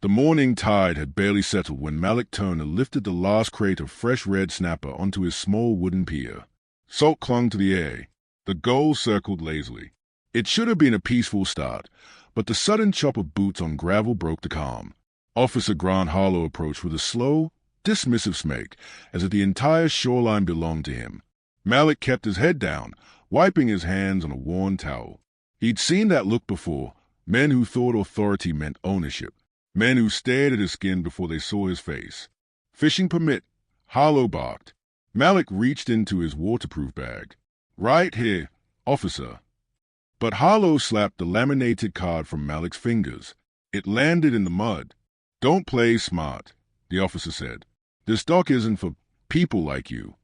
The morning tide had barely settled when Malik turned and lifted the last crate of fresh red snapper onto his small wooden pier. Salt clung to the air. The gulls circled lazily. It should have been a peaceful start, but the sudden chop of boots on gravel broke the calm. Officer Grant Harlow approached with a slow, dismissive smirk, as if the entire shoreline belonged to him. Malik kept his head down, wiping his hands on a worn towel. He'd seen that look before, men who thought authority meant ownership. Men who stared at his skin before they saw his face. Fishing permit, Harlow barked. Malik reached into his waterproof bag. Right here, officer. But Harlow slapped the laminated card from Malik's fingers. It landed in the mud. Don't play smart, the officer said. This dock isn't for people like you.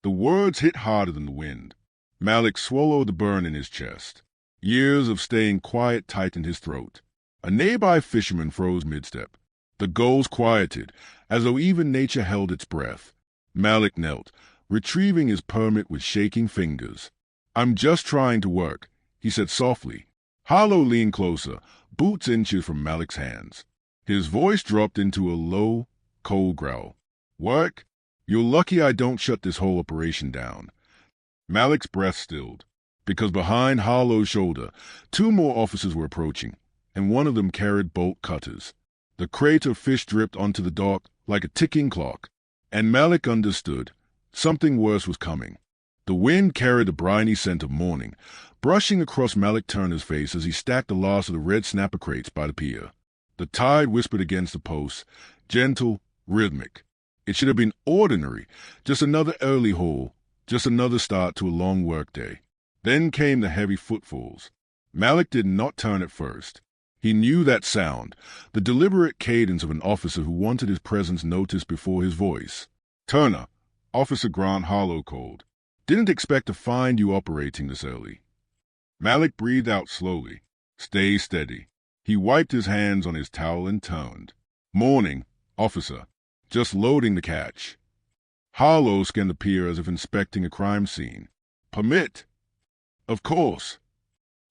The words hit harder than the wind. Malik swallowed the burn in his chest. Years of staying quiet tightened his throat. A nearby fisherman froze mid-step. The gulls quieted, as though even nature held its breath. Malik knelt, retrieving his permit with shaking fingers. I'm just trying to work, he said softly. Harlow leaned closer, boots inches from Malik's hands. His voice dropped into a low, cold growl. Work? You're lucky I don't shut this whole operation down. Malik's breath stilled, because behind Harlow's shoulder, 2 more officers were approaching, and one of them carried bolt cutters. The crate of fish dripped onto the dock like a ticking clock, and Malik understood something worse was coming. The wind carried the briny scent of morning, brushing across Malik Turner's face as he stacked the last of the red snapper crates by the pier. The tide whispered against the posts, gentle, rhythmic. It should have been ordinary, just another early haul, just another start to a long workday. Then came the heavy footfalls. Malik did not turn at first. He knew that sound, the deliberate cadence of an officer who wanted his presence noticed before his voice. Turner, Officer Grant Harlow called. Didn't expect to find you operating this early. Malik breathed out slowly. Stay steady. He wiped his hands on his towel and turned. Morning, officer. Just loading the catch. Harlow scanned the pier as if inspecting a crime scene. Permit? Of course.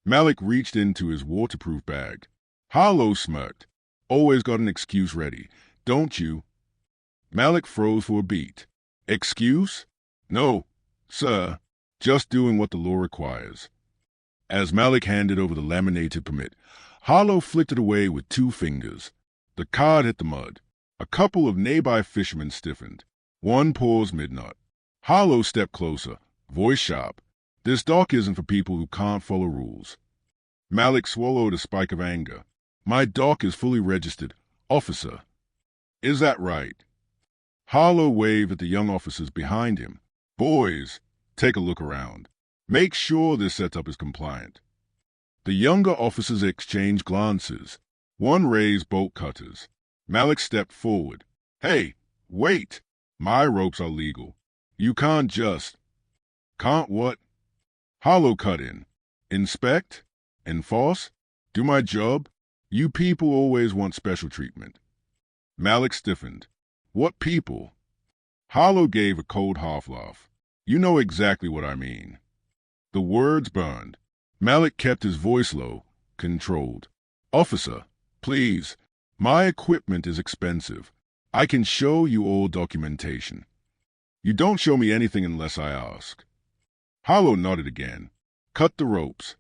Malik reached into his waterproof bag. Harlow smirked. Always got an excuse ready, don't you? Malik froze for a beat. Excuse? No, sir. Just doing what the law requires. As Malik handed over the laminated permit, Harlow flicked it away with 2 fingers. The card hit the mud. A couple of nearby fishermen stiffened. One paused mid-knot. Harlow stepped closer, voice sharp. This dock isn't for people who can't follow rules. Malik swallowed a spike of anger. My dock is fully registered, officer. Is that right? Harlow waved at the young officers behind him. Boys, take a look around. Make sure this setup is compliant. The younger officers exchanged glances. One raised bolt cutters. Malik stepped forward. Hey, wait! My ropes are legal. You can't just... Can't what? Harlow cut in. Inspect? Enforce? Do my job? You people always want special treatment. Malik stiffened. What people? Harlow gave a cold half-laugh. You know exactly what I mean. The words burned. Malik kept his voice low, controlled. Officer, please, my equipment is expensive. I can show you all documentation. You don't show me anything unless I ask. Harlow nodded again. Cut the ropes.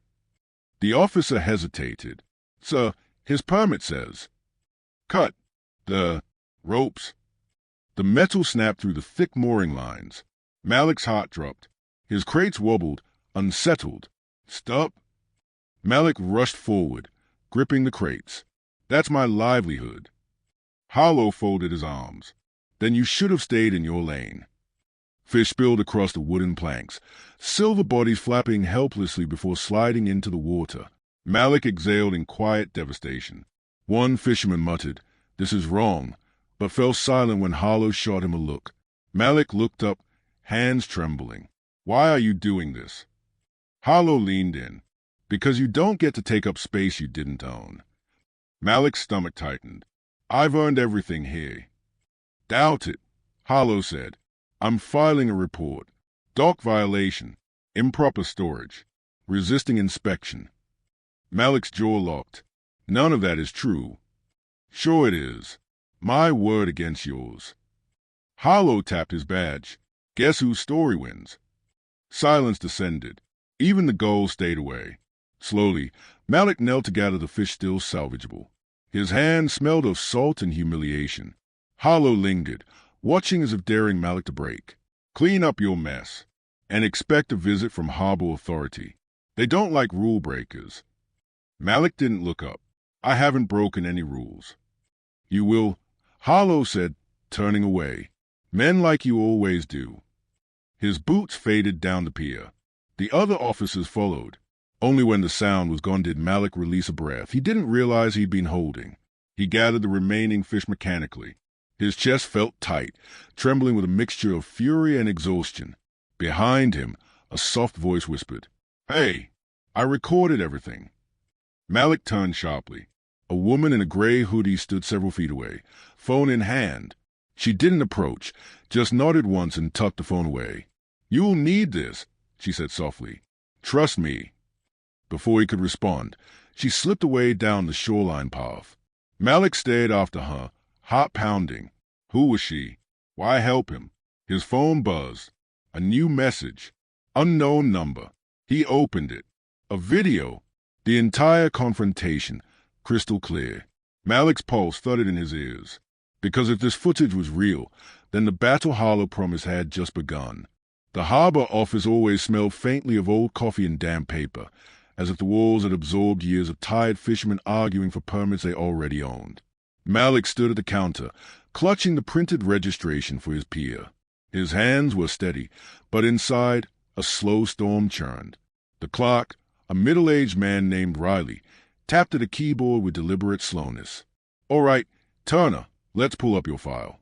The officer hesitated. Sir, his permit says. Cut the ropes. The metal snapped through the thick mooring lines. Malik's heart dropped. His crates wobbled, unsettled. Stop. Malik rushed forward, gripping the crates. That's my livelihood. Harlow folded his arms. Then you should have stayed in your lane. Fish spilled across the wooden planks, silver bodies flapping helplessly before sliding into the water. Malik exhaled in quiet devastation. One fisherman muttered, "This is wrong," but fell silent when Harlow shot him a look. Malik looked up, hands trembling. "Why are you doing this?" Harlow leaned in. "Because you don't get to take up space you didn't own." Malik's stomach tightened. "I've earned everything here." "Doubt it," Harlow said. "I'm filing a report. Dock violation, improper storage, resisting inspection." Malik's jaw locked. "None of that is true." Sure it is. My word against yours. Harlow tapped his badge. Guess whose story wins? Silence descended. Even the gulls stayed away. Slowly, Malik knelt to gather the fish still salvageable. His hand smelled of salt and humiliation. Harlow lingered, watching as if daring Malik to break. Clean up your mess, and expect a visit from harbor authority. They don't like rule breakers. Malik didn't look up. I haven't broken any rules. You will, Harlow said, turning away. Men like you always do. His boots faded down the pier. The other officers followed. Only when the sound was gone did Malik release a breath he didn't realize he'd been holding. He gathered the remaining fish mechanically. His chest felt tight, trembling with a mixture of fury and exhaustion. Behind him, a soft voice whispered, "Hey, I recorded everything." Malik turned sharply. A woman in a gray hoodie stood several feet away, phone in hand. She didn't approach, just nodded once and tucked the phone away. "You'll need this," she said softly. "Trust me." Before he could respond, she slipped away down the shoreline path. Malik stared after her, heart pounding. Who was she? Why help him? His phone buzzed. A new message. Unknown number. He opened it. A video. The entire confrontation, crystal clear. Malik's pulse thudded in his ears. Because if this footage was real, then the battle Harlow promised had just begun. The harbor office always smelled faintly of old coffee and damp paper, as if the walls had absorbed years of tired fishermen arguing for permits they already owned. Malik stood at the counter, clutching the printed registration for his pier. His hands were steady, but inside, a slow storm churned. The clerk, a middle-aged man named Riley, tapped at a keyboard with deliberate slowness. "All right, Turner, let's pull up your file."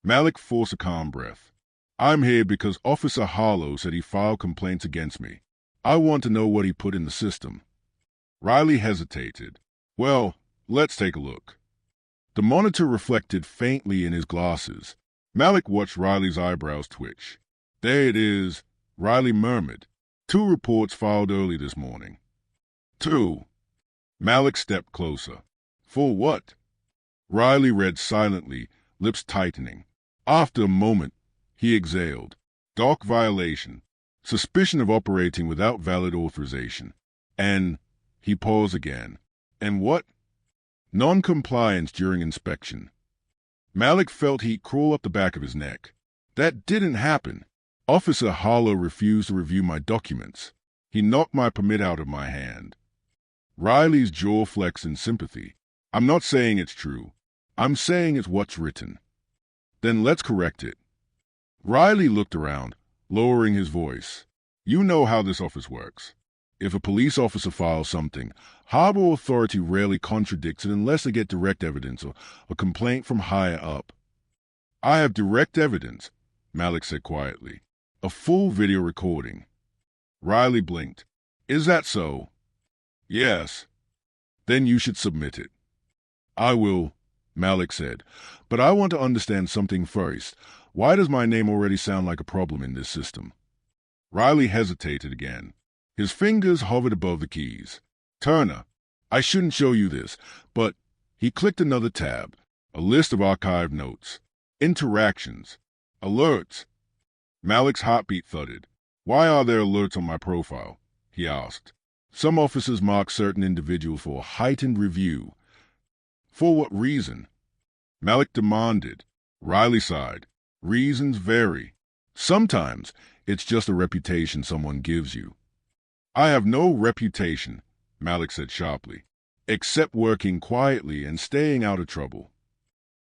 Malik forced a calm breath. "I'm here because Officer Harlow said he filed complaints against me. I want to know what he put in the system." Riley hesitated. "Well, let's take a look." The monitor reflected faintly in his glasses. Malik watched Riley's eyebrows twitch. "There it is," Riley murmured. "2 reports filed early this morning." "2." Malik stepped closer. "For what?" Riley read silently, lips tightening. After a moment, he exhaled. "Dock violation. Suspicion of operating without valid authorization. And," he paused again. "And what?" "Non-compliance during inspection." Malik felt heat crawl up the back of his neck. "That didn't happen. Officer Harlow refused to review my documents. He knocked my permit out of my hand." Riley's jaw flexed in sympathy. "I'm not saying it's true. I'm saying it's what's written." "Then let's correct it." Riley looked around, lowering his voice. "You know how this office works. If a police officer files something, harbor authority rarely contradicts it unless they get direct evidence or a complaint from higher up." "I have direct evidence," Malik said quietly. "A full video recording." Riley blinked. "Is that so?" "Yes." "Then you should submit it." "I will," Malik said. "But I want to understand something first. Why does my name already sound like a problem in this system?" Riley hesitated again. His fingers hovered above the keys. "Turner, I shouldn't show you this, but..." He clicked another tab. A list of archived notes. Interactions. Alerts. Malik's heartbeat thudded. "Why are there alerts on my profile?" he asked. "Some officers mark certain individuals for heightened review." "For what reason?" Malik demanded. Riley sighed. "Reasons vary. Sometimes it's just a reputation someone gives you." "I have no reputation," Malik said sharply, "except working quietly and staying out of trouble."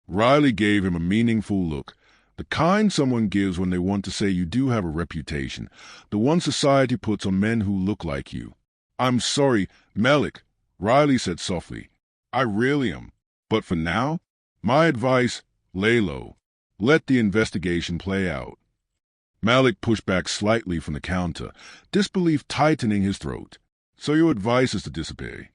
Riley gave him a meaningful look, the kind someone gives when they want to say you do have a reputation, the one society puts on men who look like you. "I'm sorry, Malik," Riley said softly. "I really am. But for now, my advice, lay low. Let the investigation play out." Malik pushed back slightly from the counter, disbelief tightening his throat. "So your advice is to disobey?"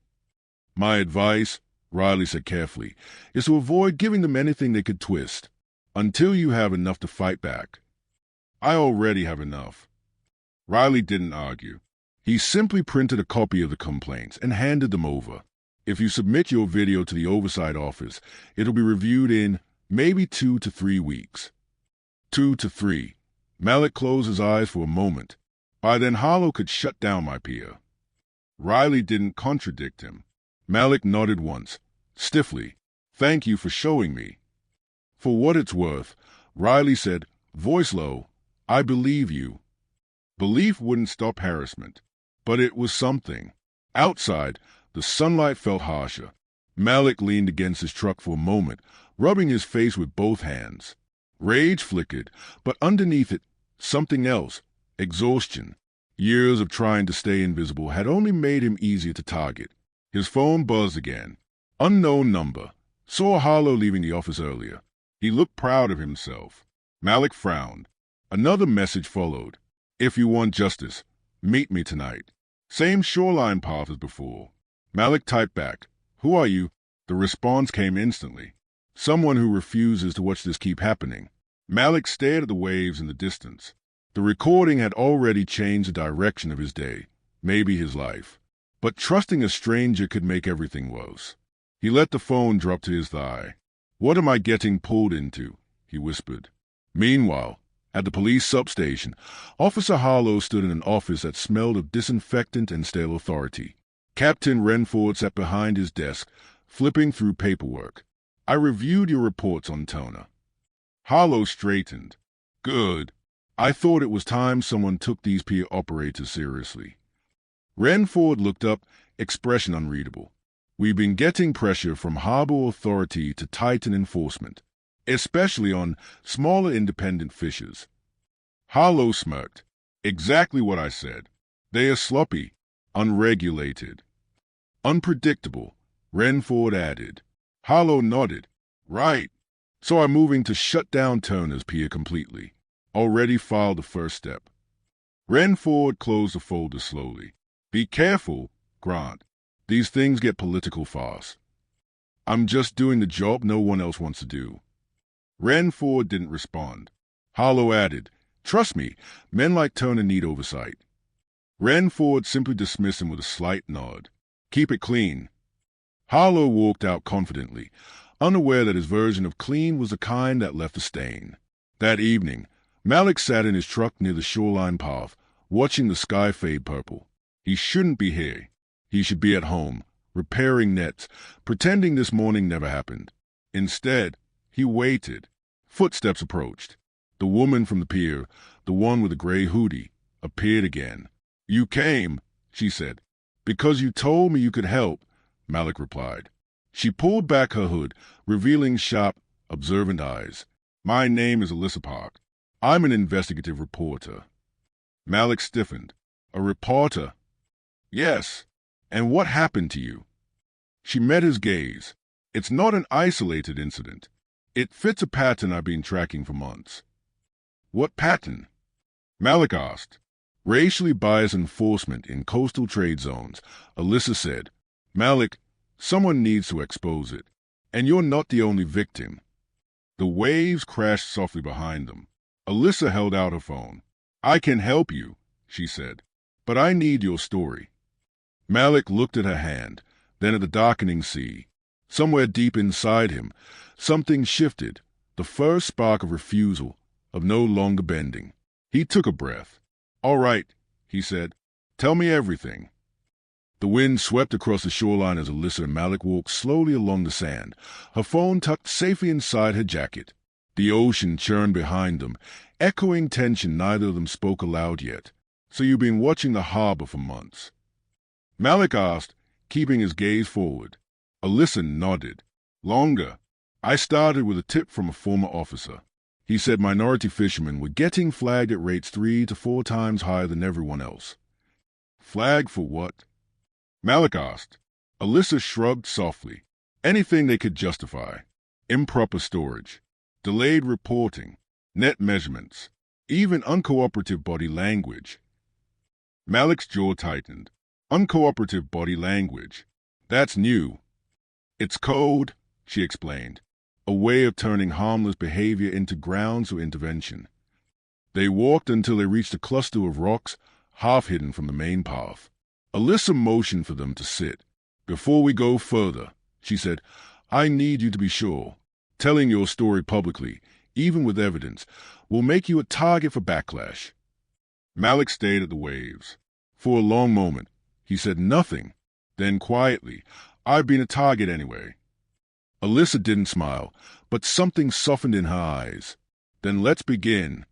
"My advice," Riley said carefully, "is to avoid giving them anything they could twist, until you have enough to fight back." "I already have enough." Riley didn't argue. He simply printed a copy of the complaints and handed them over. If you submit your video to the oversight office, it'll be reviewed in maybe 2 to 3 weeks. 2 to 3. Malik closed his eyes for a moment. By then, Harlow could shut down my peer. Riley didn't contradict him. Malik nodded once, stiffly. Thank you for showing me. For what it's worth, Riley said, voice low, I believe you. Belief wouldn't stop harassment, but it was something. Outside, the sunlight felt harsher. Malik leaned against his truck for a moment, rubbing his face with both hands. Rage flickered, but underneath it, something else, exhaustion. Years of trying to stay invisible had only made him easier to target. His phone buzzed again. Unknown number. Saw Harlow leaving the office earlier. He looked proud of himself. Malik frowned. Another message followed. If you want justice, meet me tonight. Same shoreline path as before. Malik typed back, who are you? The response came instantly. Someone who refuses to watch this keep happening. Malik stared at the waves in the distance. The recording had already changed the direction of his day, maybe his life. But trusting a stranger could make everything worse. He let the phone drop to his thigh. What am I getting pulled into? He whispered. Meanwhile, at the police substation, Officer Harlow stood in an office that smelled of disinfectant and stale authority. Captain Renford sat behind his desk, flipping through paperwork. I reviewed your reports on Toner. Harlow straightened. Good. I thought it was time someone took these peer operators seriously. Renford looked up, expression unreadable. We've been getting pressure from harbor authority to tighten enforcement, especially on smaller independent fishers. Harlow smirked. Exactly what I said. They are sloppy, unregulated, unpredictable, Renford added. Harlow nodded. Right. So I'm moving to shut down Turner's pier completely. Already filed the first step. Renford closed the folder slowly. Be careful, Grant. These things get political fast. I'm just doing the job no one else wants to do. Renford didn't respond. Harlow added, trust me, men like Turner need oversight. Renford simply dismissed him with a slight nod. Keep it clean. Harlow walked out confidently, unaware that his version of clean was the kind that left a stain. That evening, Malik sat in his truck near the shoreline path, watching the sky fade purple. He shouldn't be here. He should be at home, repairing nets, pretending this morning never happened. Instead, he waited. Footsteps approached. The woman from the pier, the one with the gray hoodie, appeared again. You came, she said. Because you told me you could help, Malik replied. She pulled back her hood, revealing sharp, observant eyes. My name is Alyssa Park. I'm an investigative reporter. Malik stiffened. A reporter? Yes. And what happened to you? She met his gaze. It's not an isolated incident. It fits a pattern I've been tracking for months. What pattern? Malik asked. Racially biased enforcement in coastal trade zones, Alyssa said. Malik, someone needs to expose it. And you're not the only victim. The waves crashed softly behind them. Alyssa held out her phone. I can help you, she said. But I need your story. Malik looked at her hand, then at the darkening sea. Somewhere deep inside him, something shifted, the first spark of refusal, of no longer bending. He took a breath. All right, he said. Tell me everything. The wind swept across the shoreline as Alyssa and Malik walked slowly along the sand, her phone tucked safely inside her jacket. The ocean churned behind them, echoing tension neither of them spoke aloud yet. So you've been watching the harbor for months? Malik asked, keeping his gaze forward. Alyssa nodded. Longer. I started with a tip from a former officer. He said minority fishermen were getting flagged at rates 3 to 4 times higher than everyone else. Flagged for what? Malik asked. Alyssa shrugged softly. Anything they could justify. Improper storage. Delayed reporting. Net measurements. Even uncooperative body language. Malik's jaw tightened. Uncooperative body language. That's new. It's code, she explained. A way of turning harmless behavior into grounds for intervention. They walked until they reached a cluster of rocks, half hidden from the main path. Alyssa motioned for them to sit. Before we go further, she said, I need you to be sure. Telling your story publicly, even with evidence, will make you a target for backlash. Malik stared at the waves. For a long moment, he said nothing. Then quietly, I've been a target anyway. Alyssa didn't smile, but something softened in her eyes. Then let's begin.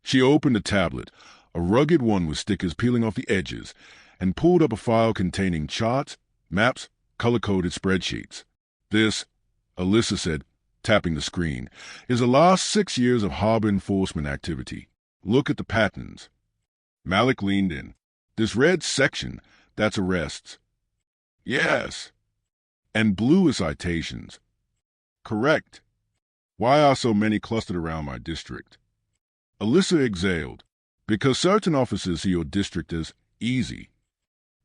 She opened a tablet, a rugged one with stickers peeling off the edges, and pulled up a file containing charts, maps, color-coded spreadsheets. This, Alyssa said, tapping the screen, is the last 6 years of harbor enforcement activity. Look at the patterns. Malik leaned in. This red section, that's arrests. Yes. And blue is citations. Correct. Why are so many clustered around my district? Alyssa exhaled. Because certain officers see your district as easy.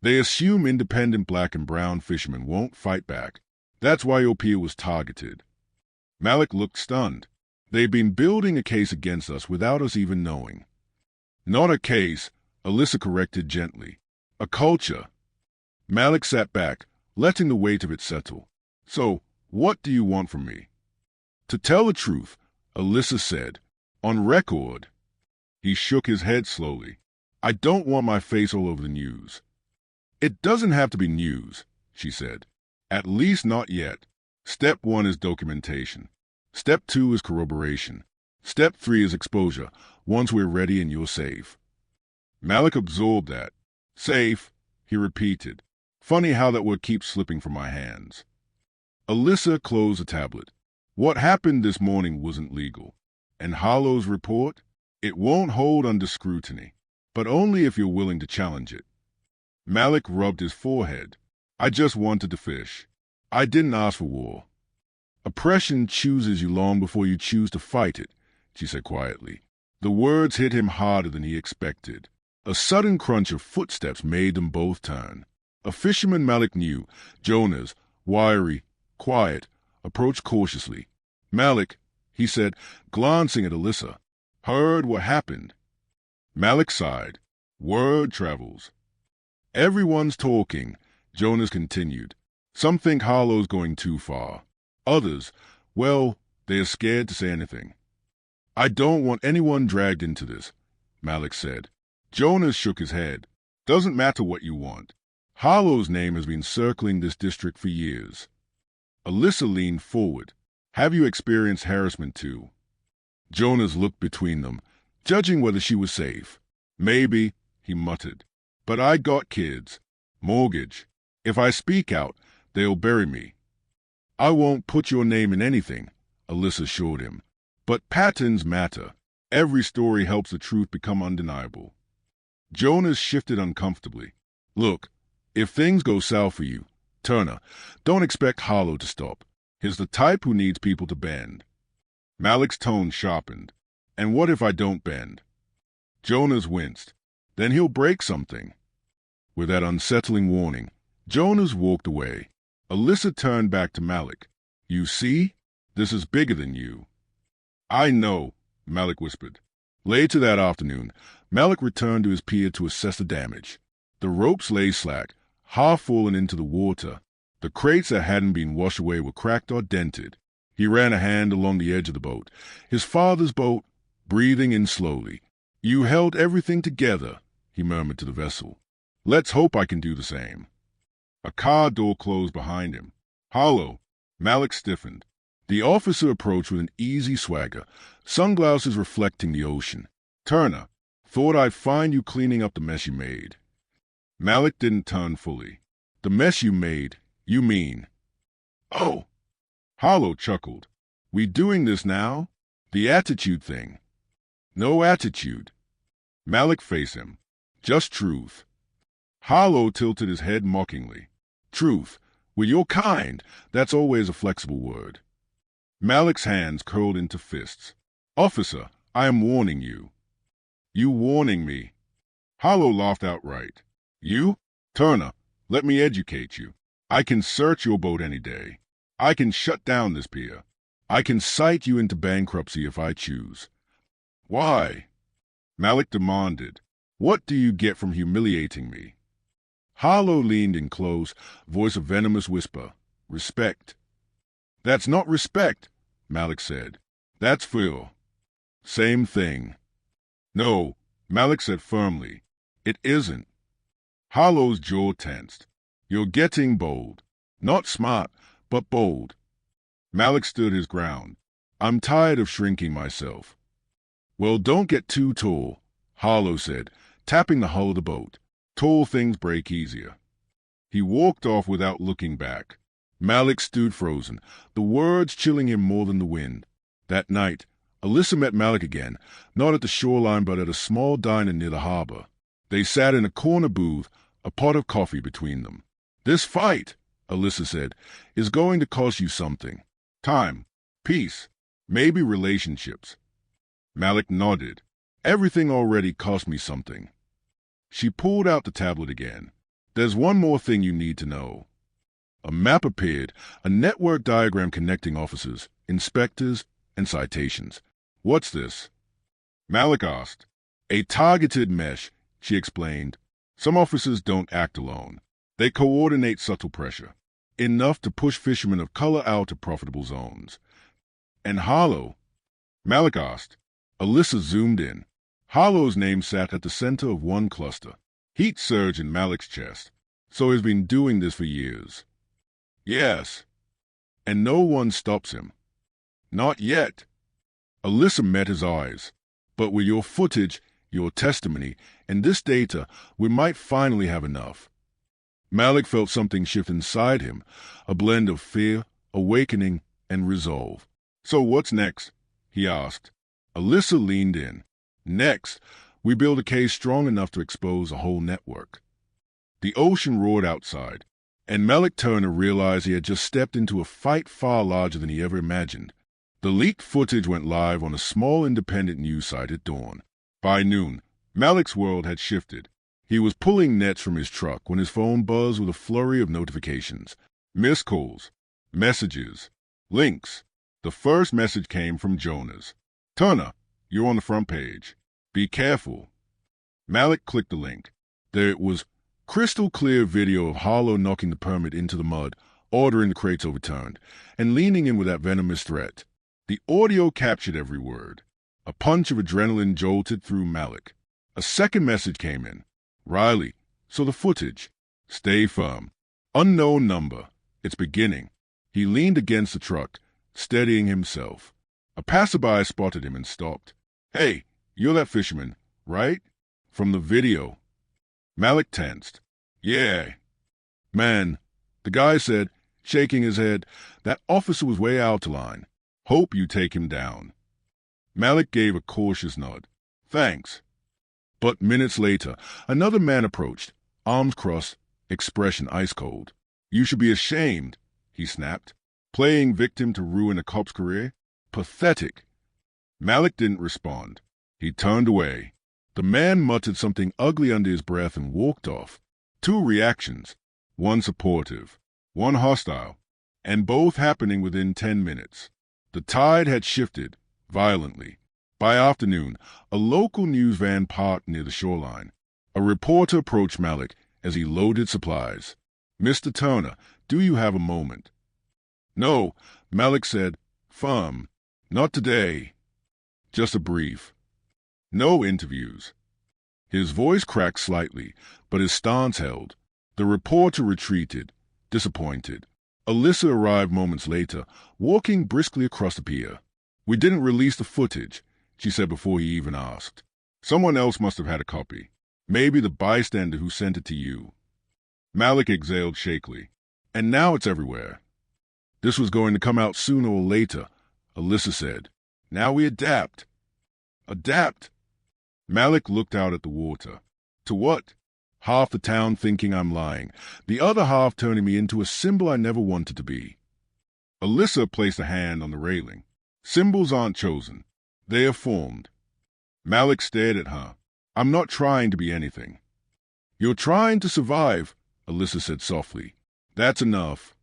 They assume independent black and brown fishermen won't fight back. That's why your peer was targeted. Malik looked stunned. They've been building a case against us without us even knowing. Not a case, Alyssa corrected gently. A culture. Malik sat back, letting the weight of it settle. So, what do you want from me? To tell the truth, Alyssa said. On record. He shook his head slowly. I don't want my face all over the news. It doesn't have to be news, she said. At least not yet. Step 1 is documentation. Step 2 is corroboration. Step 3 is exposure, once we're ready and you're safe. Malik absorbed that. Safe, he repeated. Funny how that word keeps slipping from my hands. Alyssa closed the tablet. What happened this morning wasn't legal. And Harlow's report? It won't hold under scrutiny, but only if you're willing to challenge it. Malik rubbed his forehead. I just wanted to fish. I didn't ask for war. Oppression chooses you long before you choose to fight it, she said quietly. The words hit him harder than he expected. A sudden crunch of footsteps made them both turn. A fisherman Malik knew, Jonas, wiry, quiet, approached cautiously. Malik, he said, glancing at Alyssa. Heard what happened. Malik sighed. Word travels. Everyone's talking, Jonas continued. Some think Harlow's going too far. Others, well, they're scared to say anything. I don't want anyone dragged into this, Malik said. Jonas shook his head. Doesn't matter what you want. Harlow's name has been circling this district for years. Alyssa leaned forward. Have you experienced harassment too? Jonas looked between them, judging whether she was safe. Maybe, he muttered. But I got kids. Mortgage. If I speak out, they'll bury me. I won't put your name in anything, Alyssa assured him. But patterns matter. Every story helps the truth become undeniable. Jonas shifted uncomfortably. Look, if things go south for you, Turner, don't expect Harlow to stop. He's the type who needs people to bend. Malik's tone sharpened. And what if I don't bend? Jonas winced. Then he'll break something. With that unsettling warning, Jonas walked away. Alyssa turned back to Malik. You see? This is bigger than you. I know, Malik whispered. Later that afternoon, Malik returned to his pier to assess the damage. The ropes lay slack, half fallen into the water. The crates that hadn't been washed away were cracked or dented. He ran a hand along the edge of the boat, his father's boat, breathing in slowly. You held everything together, he murmured to the vessel. Let's hope I can do the same. A car door closed behind him. Harlow. Malik stiffened. The officer approached with an easy swagger, sunglasses reflecting the ocean. Turner, thought I'd find you cleaning up the mess you made. Malik didn't turn fully. The mess you made, you mean? Oh! Harlow chuckled. We doing this now? The attitude thing. No attitude. Malik faced him. Just truth. Harlow tilted his head mockingly. Truth. With your kind, that's always a flexible word. Malik's hands curled into fists. Officer, I am warning you. You warning me? Harlow laughed outright. You? Turner, let me educate you. I can search your boat any day. I can shut down this pier. I can cite you into bankruptcy if I choose. Why? Malik demanded. What do you get from humiliating me? Harlow leaned in close, voice a venomous whisper. Respect. That's not respect, Malik said. That's fear. Same thing. No, Malik said firmly. It isn't. Harlow's jaw tensed. You're getting bold. Not smart, but bold. Malik stood his ground. I'm tired of shrinking myself. Well, don't get too tall, Harlow said, tapping the hull of the boat. Tall things break easier. He walked off without looking back. Malik stood frozen, the words chilling him more than the wind. That night, Alyssa met Malik again, not at the shoreline but at a small diner near the harbor. They sat in a corner booth, a pot of coffee between them. This fight, Alyssa said, is going to cost you something. Time, peace, maybe relationships. Malik nodded. Everything already cost me something. She pulled out the tablet again. There's one more thing you need to know. A map appeared, a network diagram connecting officers, inspectors, and citations. What's this? Malik asked. A targeted mesh, she explained. Some officers don't act alone. They coordinate subtle pressure, enough to push fishermen of color out of profitable zones. And Harlow? Malik asked. Alyssa zoomed in. Harlow's name sat at the center of one cluster. Heat surged in Malik's chest. So he's been doing this for years. Yes. And no one stops him. Not yet. Alyssa met his eyes. But with your footage, your testimony, and this data, we might finally have enough. Malik felt something shift inside him, a blend of fear, awakening, and resolve. So what's next? He asked. Alyssa leaned in. Next, we build a case strong enough to expose a whole network. The ocean roared outside, and Malik Turner realized he had just stepped into a fight far larger than he ever imagined. The leaked footage went live on a small independent news site at dawn. By noon, Malik's world had shifted. He was pulling nets from his truck when his phone buzzed with a flurry of notifications. Missed calls, messages, links. The first message came from Jonas. Turner, you're on the front page. Be careful. Malik clicked the link. There it was, crystal clear video of Harlow knocking the permit into the mud, ordering the crates overturned, and leaning in with that venomous threat. The audio captured every word. A punch of adrenaline jolted through Malik. A second message came in. Riley, so the footage. Stay firm. Unknown number. It's beginning. He leaned against the truck, steadying himself. A passerby spotted him and stopped. Hey, you're that fisherman, right? From the video. Malik tensed. Yeah. Man, the guy said, shaking his head, that officer was way out of line. Hope you take him down. Malik gave a cautious nod. Thanks. But minutes later, another man approached, arms crossed, expression ice cold. You should be ashamed, he snapped. Playing victim to ruin a cop's career? Pathetic. Malik didn't respond. He turned away. The man muttered something ugly under his breath and walked off. Two reactions, one supportive, one hostile, and both happening within 10 minutes. The tide had shifted, violently. By afternoon, a local news van parked near the shoreline. A reporter approached Malik as he loaded supplies. Mr. Turner, do you have a moment? No, Malik said, firm. Not today. Just a brief. No interviews. His voice cracked slightly, but his stance held. The reporter retreated, disappointed. Alyssa arrived moments later, walking briskly across the pier. We didn't release the footage, she said before he even asked. Someone else must have had a copy. Maybe the bystander who sent it to you. Malik exhaled shakily. And now it's everywhere. This was going to come out sooner or later, Alyssa said. Now we adapt. Adapt? Malik looked out at the water. To what? Half the town thinking I'm lying, the other half turning me into a symbol I never wanted to be. Alyssa placed a hand on the railing. Symbols aren't chosen. They are formed. Malik stared at her. I'm not trying to be anything. You're trying to survive, Alyssa said softly. That's enough.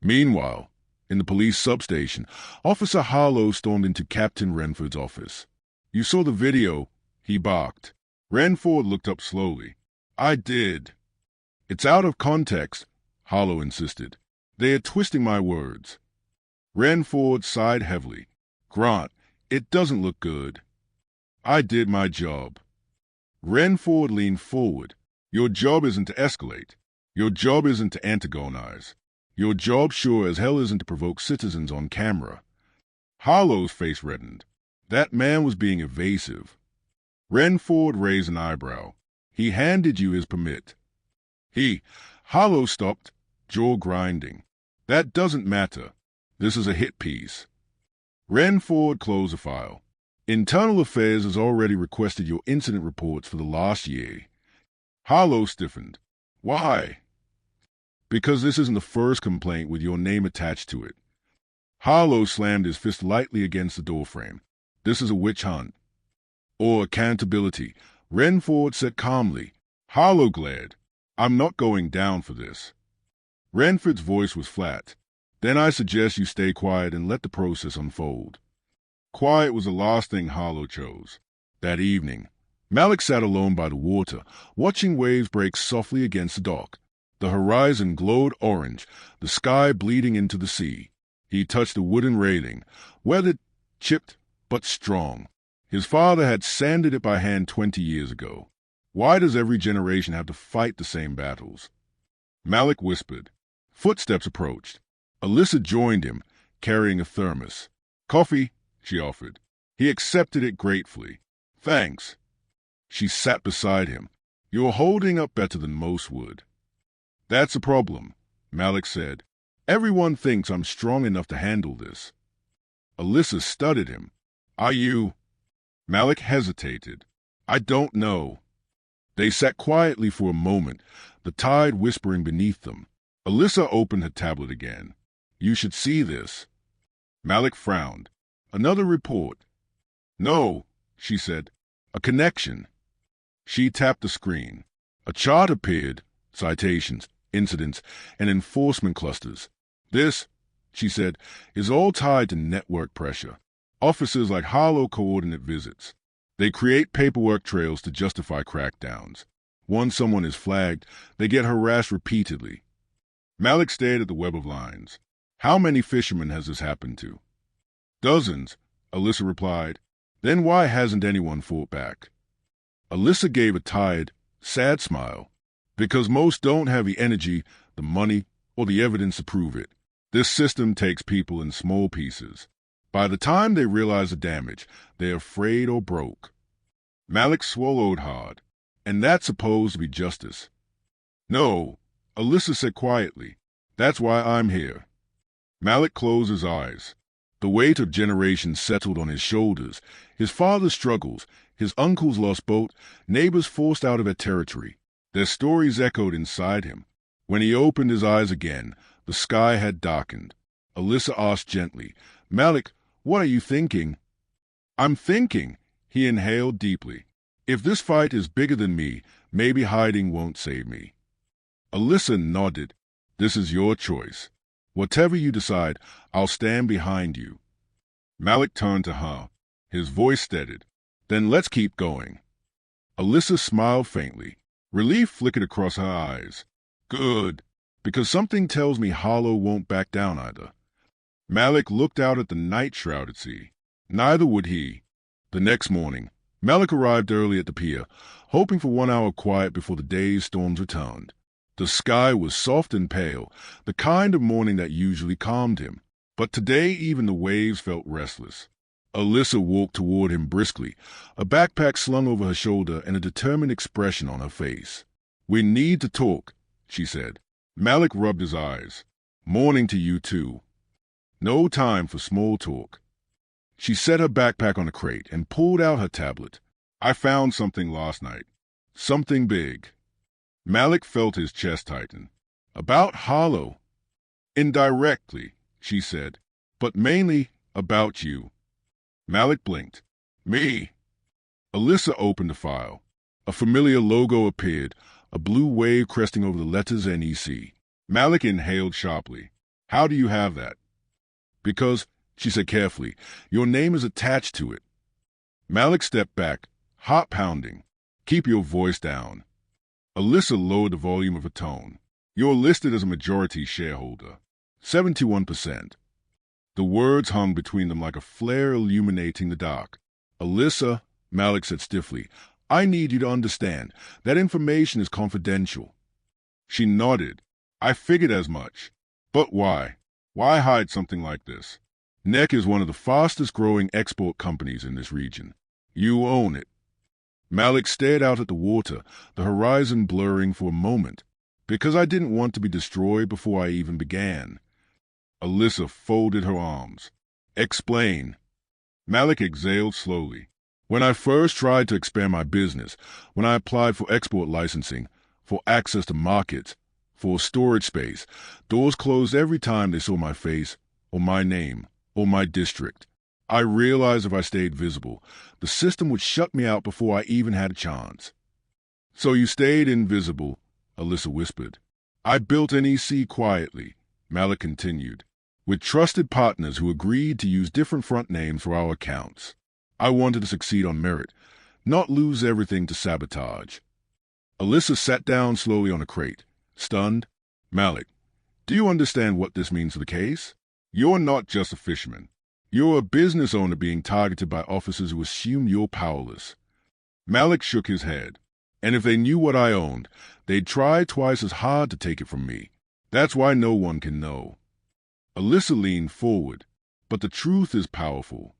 Meanwhile, in the police substation, Officer Harlow stormed into Captain Renford's office. You saw the video, he barked. Renford looked up slowly. I did. It's out of context, Harlow insisted. They are twisting my words. Renford sighed heavily. Grant, it doesn't look good. I did my job. Renford leaned forward. Your job isn't to escalate. Your job isn't to antagonize. Your job sure as hell isn't to provoke citizens on camera. Harlow's face reddened. That man was being evasive. Renford raised an eyebrow. He handed you his permit. Harlow stopped, jaw grinding. That doesn't matter. This is a hit piece. Renford closed the file. Internal Affairs has already requested your incident reports for the last year. Harlow stiffened. Why? Because this isn't the first complaint with your name attached to it. Harlow slammed his fist lightly against the doorframe. This is a witch hunt. Or accountability, Renford said calmly. Harlow glared. I'm not going down for this. Renford's voice was flat. Then I suggest you stay quiet and let the process unfold. Quiet was the last thing Harlow chose. That evening, Malik sat alone by the water, watching waves break softly against the dock. The horizon glowed orange, the sky bleeding into the sea. He touched the wooden railing, weathered, chipped, but strong. His father had sanded it by hand 20 years ago. Why does every generation have to fight the same battles? Malik whispered. Footsteps approached. Alyssa joined him, carrying a thermos. Coffee, she offered. He accepted it gratefully. Thanks. She sat beside him. You're holding up better than most would. That's a problem, Malik said. Everyone thinks I'm strong enough to handle this. Alyssa studied him. Are you? Malik hesitated. I don't know. They sat quietly for a moment, the tide whispering beneath them. Alyssa opened her tablet again. You should see this. Malik frowned. Another report. No, she said. A connection. She tapped the screen. A chart appeared, citations, incidents, and enforcement clusters. This, she said, is all tied to network pressure. Officers like Harlow coordinate visits. They create paperwork trails to justify crackdowns. Once someone is flagged, they get harassed repeatedly. Malik stared at the web of lines. How many fishermen has this happened to? Dozens, Alyssa replied. Then why hasn't anyone fought back? Alyssa gave a tired, sad smile. Because most don't have the energy, the money, or the evidence to prove it. This system takes people in small pieces. By the time they realize the damage, they're afraid or broke. Malik swallowed hard. And that's supposed to be justice. No, Alyssa said quietly. That's why I'm here. Malik closed his eyes. The weight of generations settled on his shoulders. His father's struggles, his uncle's lost boat, neighbors forced out of their territory. Their stories echoed inside him. When he opened his eyes again, the sky had darkened. Alyssa asked gently, Malik, what are you thinking? I'm thinking, he inhaled deeply. If this fight is bigger than me, maybe hiding won't save me. Alyssa nodded. This is your choice. Whatever you decide, I'll stand behind you. Malik turned to her. His voice steadied. Then let's keep going. Alyssa smiled faintly. Relief flickered across her eyes. Good, because something tells me Harlow won't back down either. Malik looked out at the night-shrouded sea. Neither would he. The next morning, Malik arrived early at the pier, hoping for 1 hour of quiet before the day's storms returned. The sky was soft and pale, the kind of morning that usually calmed him. But today even the waves felt restless. Alyssa walked toward him briskly, a backpack slung over her shoulder and a determined expression on her face. We need to talk, she said. Malik rubbed his eyes. Morning to you too. No time for small talk. She set her backpack on a crate and pulled out her tablet. I found something last night. Something big. Malik felt his chest tighten. About Harlow. Indirectly, she said, but mainly about you. Malik blinked. Me. Alyssa opened the file. A familiar logo appeared, a blue wave cresting over the letters NEC. Malik inhaled sharply. How do you have that? Because, she said carefully, your name is attached to it. Malik stepped back, heart pounding. Keep your voice down. Alyssa lowered the volume of her tone. You're listed as a majority shareholder. 71%. The words hung between them like a flare illuminating the dark. Alyssa, Malik said stiffly, I need you to understand. That information is confidential. She nodded. I figured as much. But why? Why hide something like this? NEC is one of the fastest growing export companies in this region. You own it. Malik stared out at the water, the horizon blurring for a moment. Because I didn't want to be destroyed before I even began. Alyssa folded her arms. Explain. Malik exhaled slowly. When I first tried to expand my business, when I applied for export licensing, for access to markets, for storage space, doors closed every time they saw my face, or my name, or my district. I realized if I stayed visible, the system would shut me out before I even had a chance. So you stayed invisible, Alyssa whispered. I built NEC quietly, Malik continued, with trusted partners who agreed to use different front names for our accounts. I wanted to succeed on merit, not lose everything to sabotage. Alyssa sat down slowly on a crate, stunned. Malik, do you understand what this means for the case? You're not just a fisherman. You're a business owner being targeted by officers who assume you're powerless. Malik shook his head. And if they knew what I owned, they'd try twice as hard to take it from me. That's why no one can know. Alyssa leaned forward, but the truth is powerful.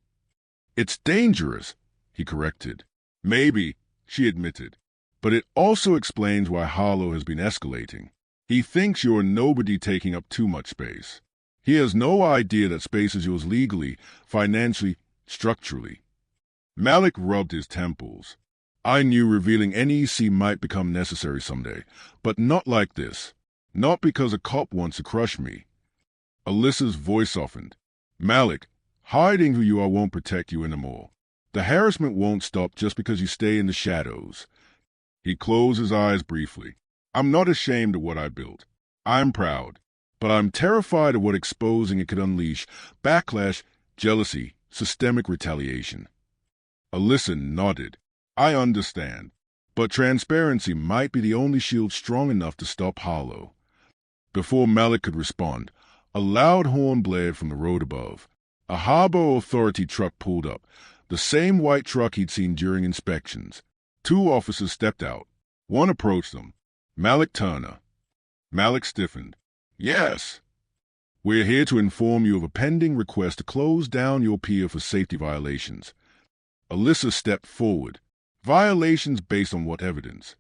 It's dangerous, he corrected. Maybe, she admitted, but it also explains why Harlow has been escalating. He thinks you're a nobody taking up too much space. He has no idea that space is yours legally, financially, structurally. Malik rubbed his temples. I knew revealing NEC might become necessary someday, but not like this. Not because a cop wants to crush me. Alyssa's voice softened. Malik, hiding who you are won't protect you anymore. The harassment won't stop just because you stay in the shadows. He closed his eyes briefly. I'm not ashamed of what I built. I'm proud. But I'm terrified of what exposing it could unleash. Backlash, jealousy, systemic retaliation. Alyssa nodded. I understand. But transparency might be the only shield strong enough to stop Harlow. Before Malik could respond, a loud horn blared from the road above. A harbor authority truck pulled up, the same white truck he'd seen during inspections. 2 officers stepped out. One approached them. Malik Turner. Malik stiffened. Yes. We're here to inform you of a pending request to close down your pier for safety violations. Alyssa stepped forward. Violations based on what evidence?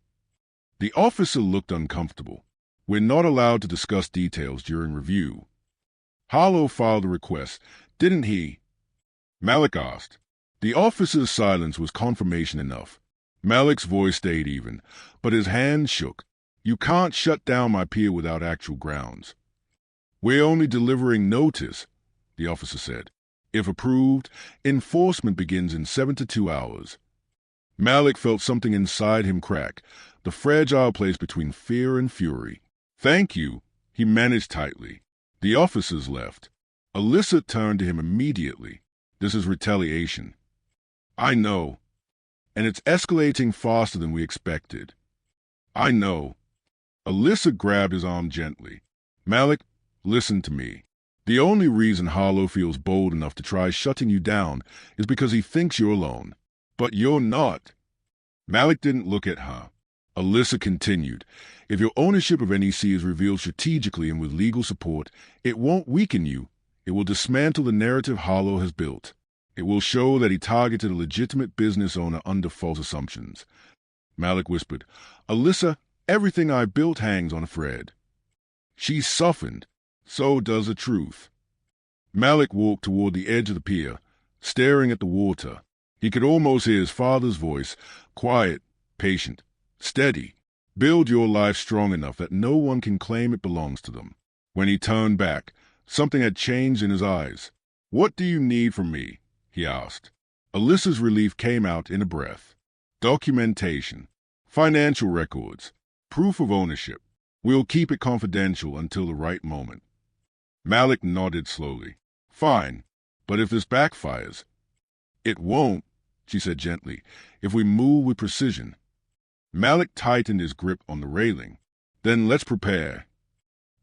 The officer looked uncomfortable. We're not allowed to discuss details during review. Harlow filed a request, didn't he? Malik asked. The officer's silence was confirmation enough. Malik's voice stayed even, but his hand shook. You can't shut down my pier without actual grounds. We're only delivering notice, the officer said. If approved, enforcement begins in 7 to 2 hours. Malik felt something inside him crack, the fragile place between fear and fury. Thank you, he managed tightly. The officers left. Alyssa turned to him immediately. This is retaliation. I know. And it's escalating faster than we expected. I know. Alyssa grabbed his arm gently. Malik, listen to me. The only reason Harlow feels bold enough to try shutting you down is because he thinks you're alone. But you're not. Malik didn't look at her. Alyssa continued. If your ownership of NEC is revealed strategically and with legal support, it won't weaken you. It will dismantle the narrative Harlow has built. It will show that he targeted a legitimate business owner under false assumptions. Malik whispered, Alyssa, everything I built hangs on a thread. She softened. So does the truth. Malik walked toward the edge of the pier, staring at the water. He could almost hear his father's voice, quiet, patient, steady. Build your life strong enough that no one can claim it belongs to them. When he turned back, something had changed in his eyes. What do you need from me? He asked. Alyssa's relief came out in a breath. Documentation. Financial records. Proof of ownership. We'll keep it confidential until the right moment. Malik nodded slowly. Fine, but if this backfires... It won't, she said gently, if we move with precision. Malik tightened his grip on the railing. Then let's prepare.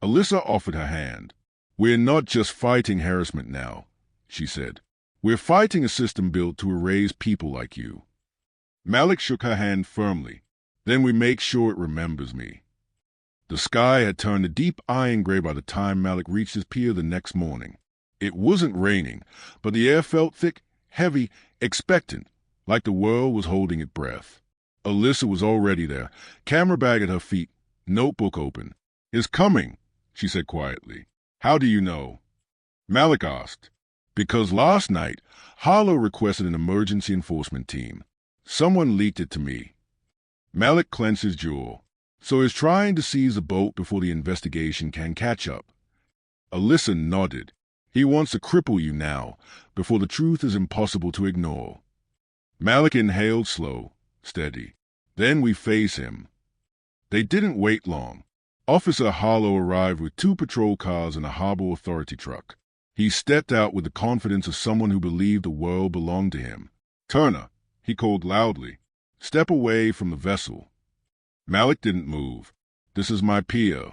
Alyssa offered her hand. We're not just fighting harassment now, she said. We're fighting a system built to erase people like you. Malik shook her hand firmly. Then we make sure it remembers me. The sky had turned a deep iron gray by the time Malik reached his pier the next morning. It wasn't raining, but the air felt thick, heavy, expectant, like the world was holding its breath. Alyssa was already there, camera bag at her feet, notebook open. Is coming, she said quietly. How do you know? Malik asked. Because last night, Harlow requested an emergency enforcement team. Someone leaked it to me. Malik clenched his jaw. So he's trying to seize the boat before the investigation can catch up. Alyssa nodded. He wants to cripple you now, before the truth is impossible to ignore. Malik inhaled slow, steady. Then we face him. They didn't wait long. Officer Harlow arrived with 2 patrol cars and a harbor authority truck. He stepped out with the confidence of someone who believed the world belonged to him. Turner, he called loudly. Step away from the vessel. Malik didn't move. This is my pier.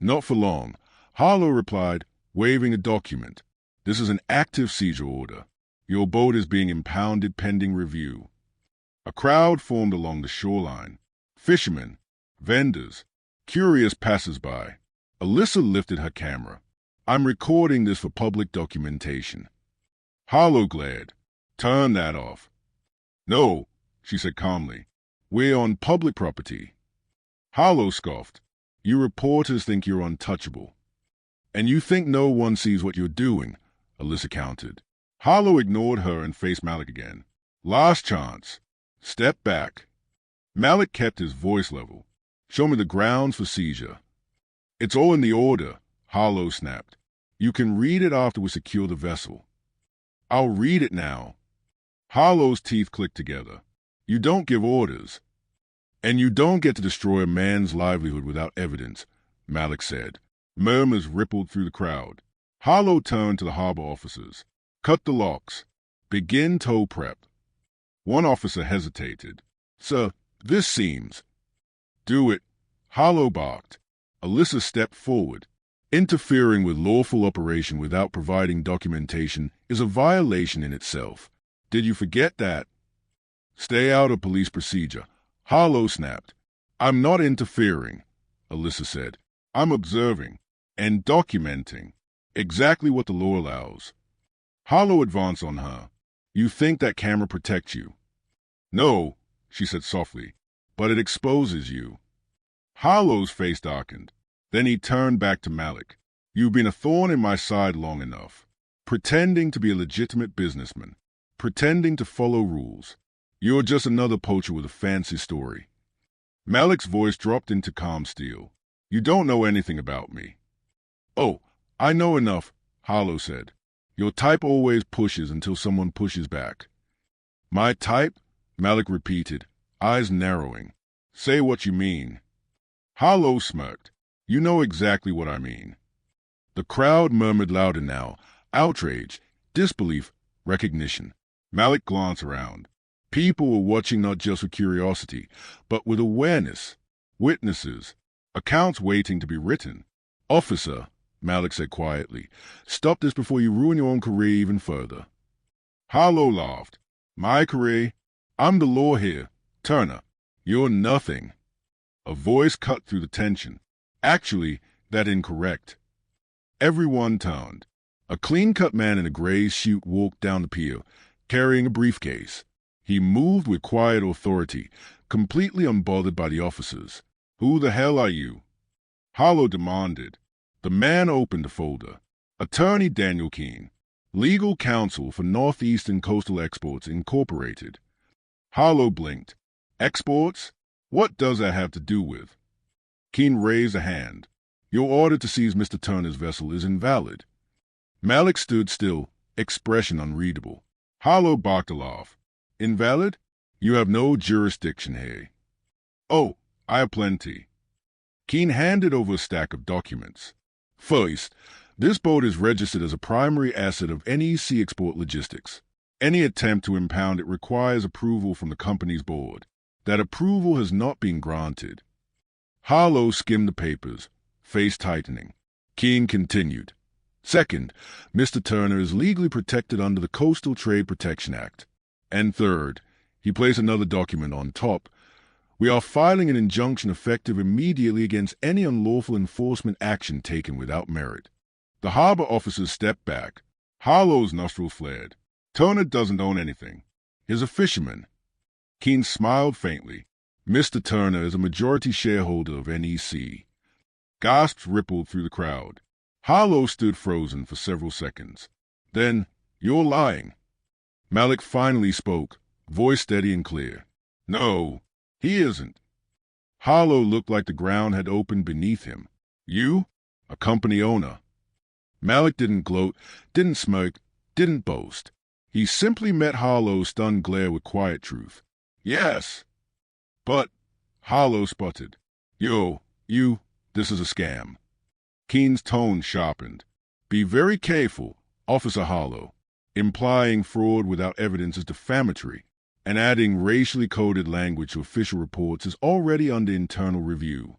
Not for long. Harlow replied, waving a document. This is an active seizure order. Your boat is being impounded pending review. A crowd formed along the shoreline. Fishermen, vendors, curious passers-by. Alyssa lifted her camera. I'm recording this for public documentation. Harlow glared. Turn that off. No, she said calmly. We're on public property. Harlow scoffed. You reporters think you're untouchable. And you think no one sees what you're doing, Alyssa countered. Harlow ignored her and faced Malik again. Last chance. Step back. Malik kept his voice level. Show me the grounds for seizure. It's all in the order, Harlow snapped. You can read it after we secure the vessel. I'll read it now. Harlow's teeth clicked together. You don't give orders. And you don't get to destroy a man's livelihood without evidence, Malik said. Murmurs rippled through the crowd. Harlow turned to the harbor officers. Cut the locks. Begin tow prep. One officer hesitated. Sir, this seems. Do it. Harlow barked. Alyssa stepped forward. Interfering with lawful operation without providing documentation is a violation in itself. Did you forget that? Stay out of police procedure. Harlow snapped. I'm not interfering, Alyssa said. I'm observing and documenting exactly what the law allows. Harlow advanced on her. You think that camera protects you? No, she said softly, but it exposes you. Harlow's face darkened. Then he turned back to Malik. You've been a thorn in my side long enough, pretending to be a legitimate businessman, pretending to follow rules. You're just another poacher with a fancy story. Malik's voice dropped into calm steel. You don't know anything about me. Oh, I know enough, Harlow said. Your type always pushes until someone pushes back. My type? Malik repeated, eyes narrowing. Say what you mean. Harlow smirked. You know exactly what I mean. The crowd murmured louder now. Outrage, disbelief, recognition. Malik glanced around. People were watching not just with curiosity, but with awareness. Witnesses. Accounts waiting to be written. Officer, Malik said quietly, stop this before you ruin your own career even further. Harlow laughed. My career? I'm the law here. Turner, you're nothing. A voice cut through the tension. Actually, that's incorrect. Everyone turned. A clean-cut man in a gray suit walked down the pier, carrying a briefcase. He moved with quiet authority, completely unbothered by the officers. Who the hell are you? Harlow demanded. The man opened a folder. Attorney Daniel Keene, Legal Counsel for Northeastern Coastal Exports, Incorporated. Harlow blinked. Exports? What does that have to do with? Keene raised a hand. Your order to seize Mr. Turner's vessel is invalid. Malik stood still, expression unreadable. Harlow barked a laugh. Invalid? You have no jurisdiction here. Oh, I have plenty. Keene handed over a stack of documents. First, this boat is registered as a primary asset of NEC Export Logistics. Any attempt to impound it requires approval from the company's board. that approval has not been granted. Harlow skimmed the papers, face tightening. Keene continued. Second, Mr. Turner is legally protected under the Coastal Trade Protection Act. And third, he placed another document on top. We are filing an injunction effective immediately against any unlawful enforcement action taken without merit. The harbor officers stepped back. Harlow's nostril flared. Turner doesn't own anything. He's a fisherman. Keene smiled faintly. Mr. Turner is a majority shareholder of NEC. Gasps rippled through the crowd. Harlow stood frozen for several seconds. Then, you're lying. Malik finally spoke, voice steady and clear. No, he isn't. Harlow looked like the ground had opened beneath him. You? A company owner. Malik didn't gloat, didn't smirk, didn't boast. He simply met Harlow's stunned glare with quiet truth. Yes. But, Harlow sputtered. This is a scam. Keene's tone sharpened. Be very careful, Officer Harlow. Implying fraud without evidence is defamatory, and adding racially coded language to official reports is already under internal review.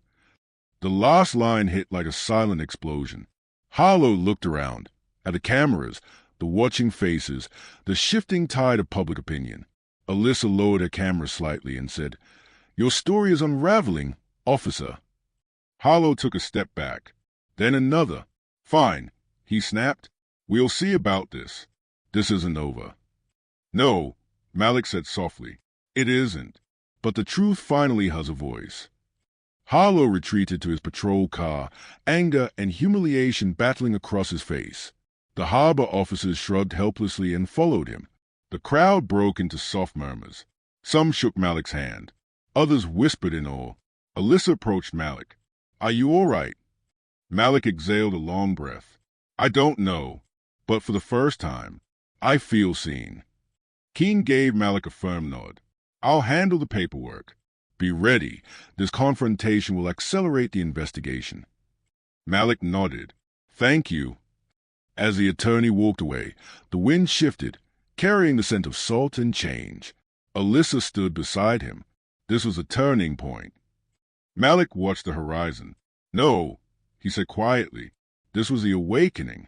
The last line hit like a silent explosion. Harlow looked around, at the cameras, the watching faces, the shifting tide of public opinion. Alyssa lowered her camera slightly and said, Your story is unraveling, officer. Harlow took a step back. Then another. Fine, he snapped. We'll see about this. This isn't over. No, Malik said softly. It isn't. But the truth finally has a voice. Harlow retreated to his patrol car, anger and humiliation battling across his face. The harbor officers shrugged helplessly and followed him. The crowd broke into soft murmurs. Some shook Malik's hand. Others whispered in awe. Alyssa approached Malik. Are you all right? Malik exhaled a long breath. I don't know, but for the first time, I feel seen. Keene gave Malik a firm nod. I'll handle the paperwork. Be ready. This confrontation will accelerate the investigation. Malik nodded. Thank you. As the attorney walked away, the wind shifted, carrying the scent of salt and change. Alyssa stood beside him. This was a turning point. Malik watched the horizon. No, he said quietly. This was the awakening.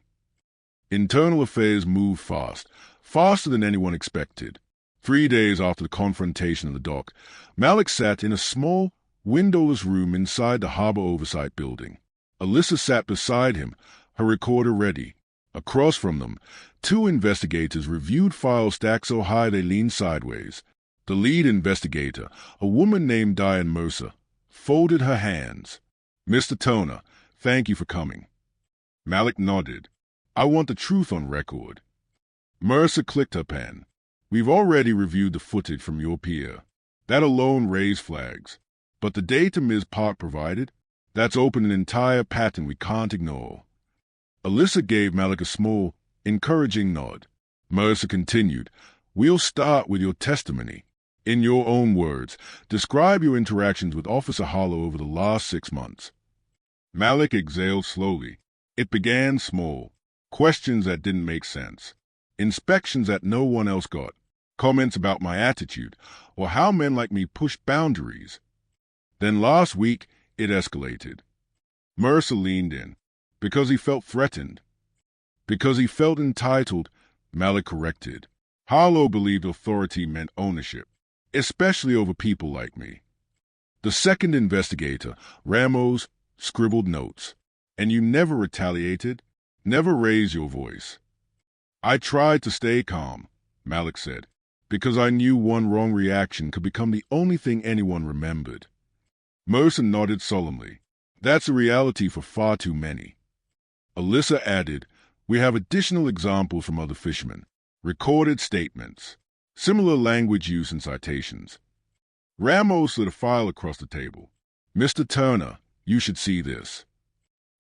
Internal affairs moved fast, faster than anyone expected. 3 days after the confrontation in the dock, Malik sat in a small, windowless room inside the harbor oversight building. Alyssa sat beside him, her recorder ready. Across from them, 2 investigators reviewed files stacked so high they leaned sideways. The lead investigator, a woman named Diane Mercer, folded her hands. Mr. Turner, thank you for coming. Malik nodded. I want the truth on record. Mercer clicked her pen. We've already reviewed the footage from your pier. That alone raised flags. But the data Ms. Park provided, that's opened an entire pattern we can't ignore. Alyssa gave Malik a small, encouraging nod. Mercer continued, We'll start with your testimony. In your own words, describe your interactions with Officer Harlow over the last 6 months. Malik exhaled slowly. It began small. Questions that didn't make sense. Inspections that no one else got. Comments about my attitude, or how men like me push boundaries. Then last week, it escalated. Mercer leaned in. Because he felt threatened. Because he felt entitled, Malik corrected. Harlow believed authority meant ownership, especially over people like me. The second investigator, Ramos, scribbled notes. And you never retaliated, never raised your voice. I tried to stay calm, Malik said, because I knew one wrong reaction could become the only thing anyone remembered. Mercer nodded solemnly. That's a reality for far too many. Alyssa added, we have additional examples from other fishermen. Recorded statements. Similar language use and citations. Ramos slid a file across the table. Mr. Turner, you should see this.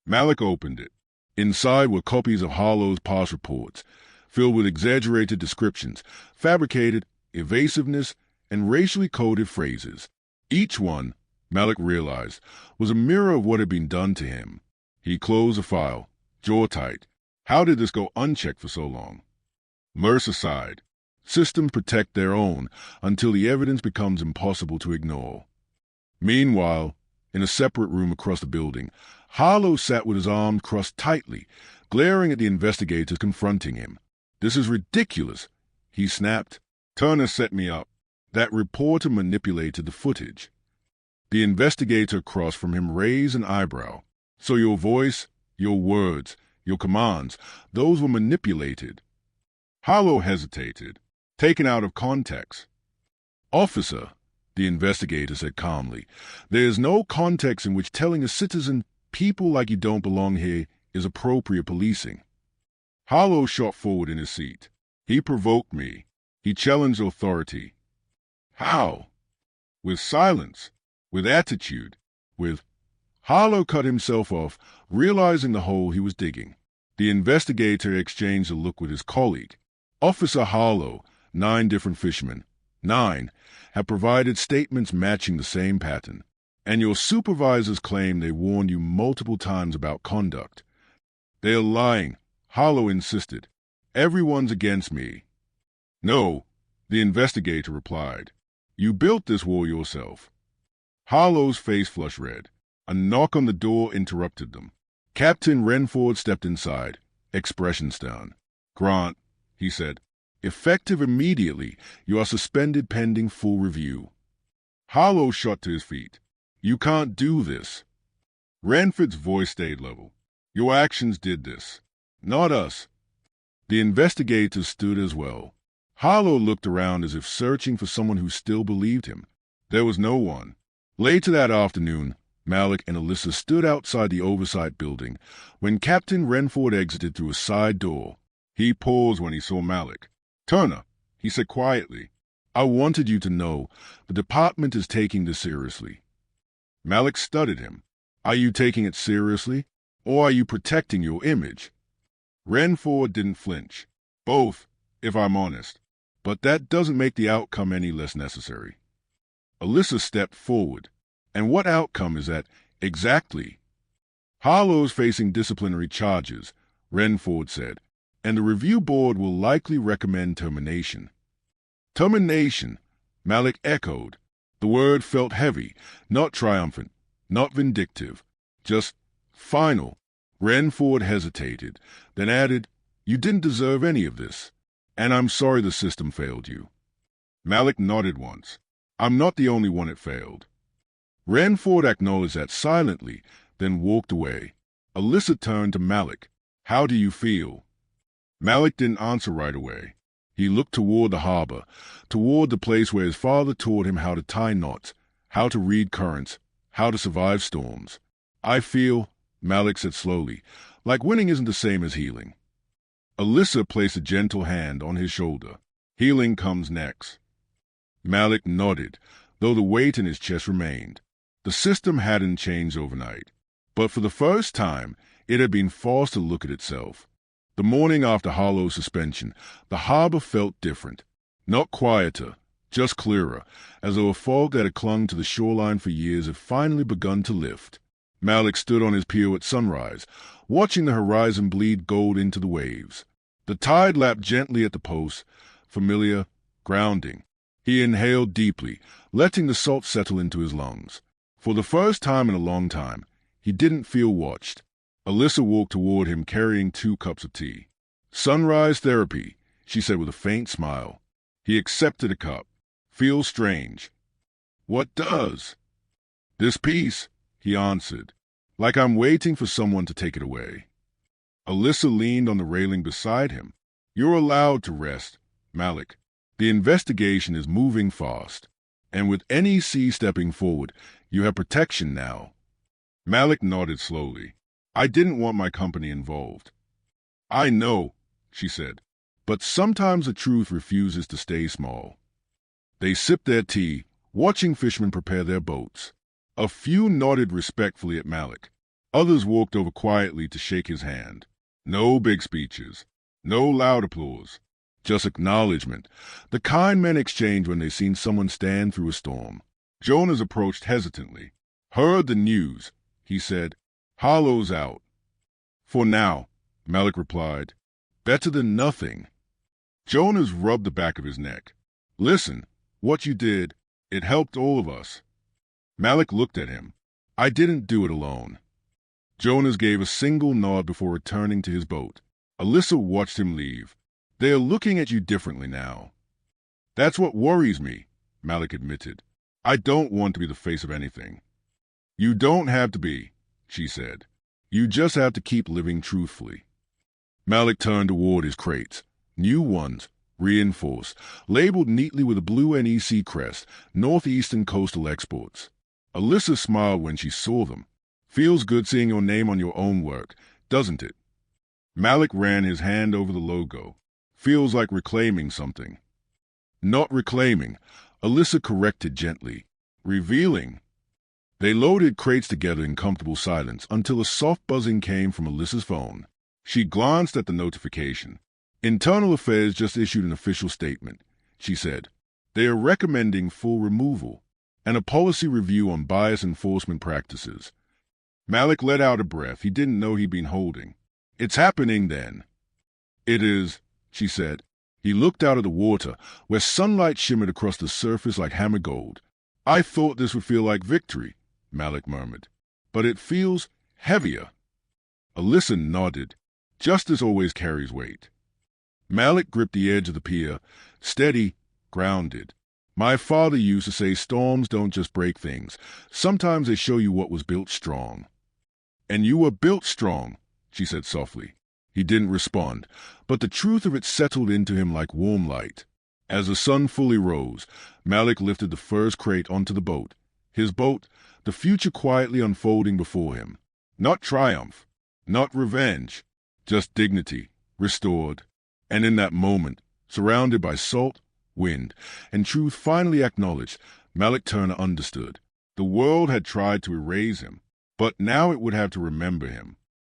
Malik opened it. Inside were copies of Harlow's past reports, filled with exaggerated descriptions, fabricated evasiveness, and racially coded phrases. Each one, Malik realized, was a mirror of what had been done to him. He closed the file, jaw tight. How did this go unchecked for so long? Mercer sighed. Systems protect their own until the evidence becomes impossible to ignore. Meanwhile, in a separate room across the building, Harlow sat with his arms crossed tightly, glaring at the investigators confronting him. "This is ridiculous," he snapped. "Turner set me up. That reporter manipulated the footage." The investigator across from him raised an eyebrow. "So your voice, your words, your commands, those were manipulated?" Harlow hesitated, taken out of context. "Officer," the investigator said calmly, "there is no context in which telling a citizen people like you don't belong here is appropriate policing." Harlow shot forward in his seat. "He provoked me. He challenged authority." "How?" "With silence, with attitude, with—" Harlow cut himself off, realizing the hole he was digging. The investigator exchanged a look with his colleague. Officer Harlow, 9 different fishermen, 9, have provided statements matching the same pattern. And your supervisors claim they warned you multiple times about conduct. "They are lying," Harlow insisted. "Everyone's against me." "No," the investigator replied. "You built this wall yourself." Harlow's face flushed red. A knock on the door interrupted them. Captain Renford stepped inside, expression stern. "Grant," he said, "effective immediately. You are suspended pending full review." Harlow shot to his feet. "You can't do this." Renford's voice stayed level. "Your actions did this. Not us." The investigators stood as well. Harlow looked around as if searching for someone who still believed him. There was no one. Later that afternoon, Malik and Alyssa stood outside the oversight building when Captain Renford exited through a side door. He paused when he saw Malik. "Turner," he said quietly, "I wanted you to know the department is taking this seriously." Malik studied him. "Are you taking it seriously, or are you protecting your image?" Renford didn't flinch. "Both, if I'm honest. But that doesn't make the outcome any less necessary." Alyssa stepped forward. "And what outcome is that exactly?" "Harlow's facing disciplinary charges," Renford said, "and the review board will likely recommend termination." "Termination," Malik echoed. The word felt heavy, not triumphant, not vindictive, just final. Renford hesitated, then added, "You didn't deserve any of this, and I'm sorry the system failed you." Malik nodded once. "I'm not the only one it failed." Renford acknowledged that silently, then walked away. Alyssa turned to Malik. "How do you feel?" Malik didn't answer right away. He looked toward the harbor, toward the place where his father taught him how to tie knots, how to read currents, how to survive storms. "I feel," Malik said slowly, "like winning isn't the same as healing." Alyssa placed a gentle hand on his shoulder. "Healing comes next." Malik nodded, though the weight in his chest remained. The system hadn't changed overnight, but for the first time it had been forced to look at itself. The morning after Harlow's suspension, the harbor felt different. Not quieter, just clearer, as though a fog that had clung to the shoreline for years had finally begun to lift. Malik stood on his pier at sunrise, watching the horizon bleed gold into the waves. The tide lapped gently at the posts, familiar, grounding. He inhaled deeply, letting the salt settle into his lungs. For the first time in a long time, he didn't feel watched. Alyssa walked toward him carrying 2 cups of tea. "Sunrise therapy," she said with a faint smile. He accepted a cup. "Feels strange." "What does?" "This piece," he answered, "like I'm waiting for someone to take it away." Alyssa leaned on the railing beside him. "You're allowed to rest, Malik. The investigation is moving fast, and with NEC stepping forward, you have protection now." Malik nodded slowly. "I didn't want my company involved." "I know," she said, "but sometimes the truth refuses to stay small." They sipped their tea, watching fishermen prepare their boats. A few nodded respectfully at Malik. Others walked over quietly to shake his hand. No big speeches, no loud applause, just acknowledgement, the kind men exchange when they've seen someone stand through a storm. Jonas approached hesitantly. "Heard the news," he said. "Harlow's out." "For now," Malik replied. "Better than nothing." Jonas rubbed the back of his neck. Listen, what you did, it helped all of us. Malik looked at him. I didn't do it alone. Jonas gave a single nod before returning to his boat. Alyssa watched him leave. They are looking at you differently now. That's what worries me, Malik admitted. I don't want to be the face of anything. You don't have to be, she said. You just have to keep living truthfully. Malik turned toward his crates. New ones, reinforced, labeled neatly with a blue NEC crest, Northeastern Coastal Exports. Alyssa smiled when she saw them. Feels good seeing your name on your own work, doesn't it? Malik ran his hand over the logo. Feels like reclaiming something. Not reclaiming, Alyssa corrected gently. Revealing. They loaded crates together in comfortable silence until a soft buzzing came from Alyssa's phone. She glanced at the notification. Internal Affairs just issued an official statement, she said. They are recommending full removal and a policy review on bias enforcement practices. Malik let out a breath he didn't know he'd been holding. It's happening then. It is, she said. He looked out at the water, where sunlight shimmered across the surface like hammered gold. I thought this would feel like victory, Malik murmured. But it feels heavier. Alyssa nodded. Justice always carries weight. Malik gripped the edge of the pier, steady, grounded. My father used to say storms don't just break things. Sometimes they show you what was built strong. And you were built strong, she said softly. He didn't respond, but the truth of it settled into him like warm light. As the sun fully rose, Malik lifted the first crate onto the boat. His boat, the future quietly unfolding before him. Not triumph, not revenge, just dignity, restored. And in that moment, surrounded by salt, wind, and truth finally acknowledged, Malik Turner understood. The world had tried to erase him, but now it would have to remember him.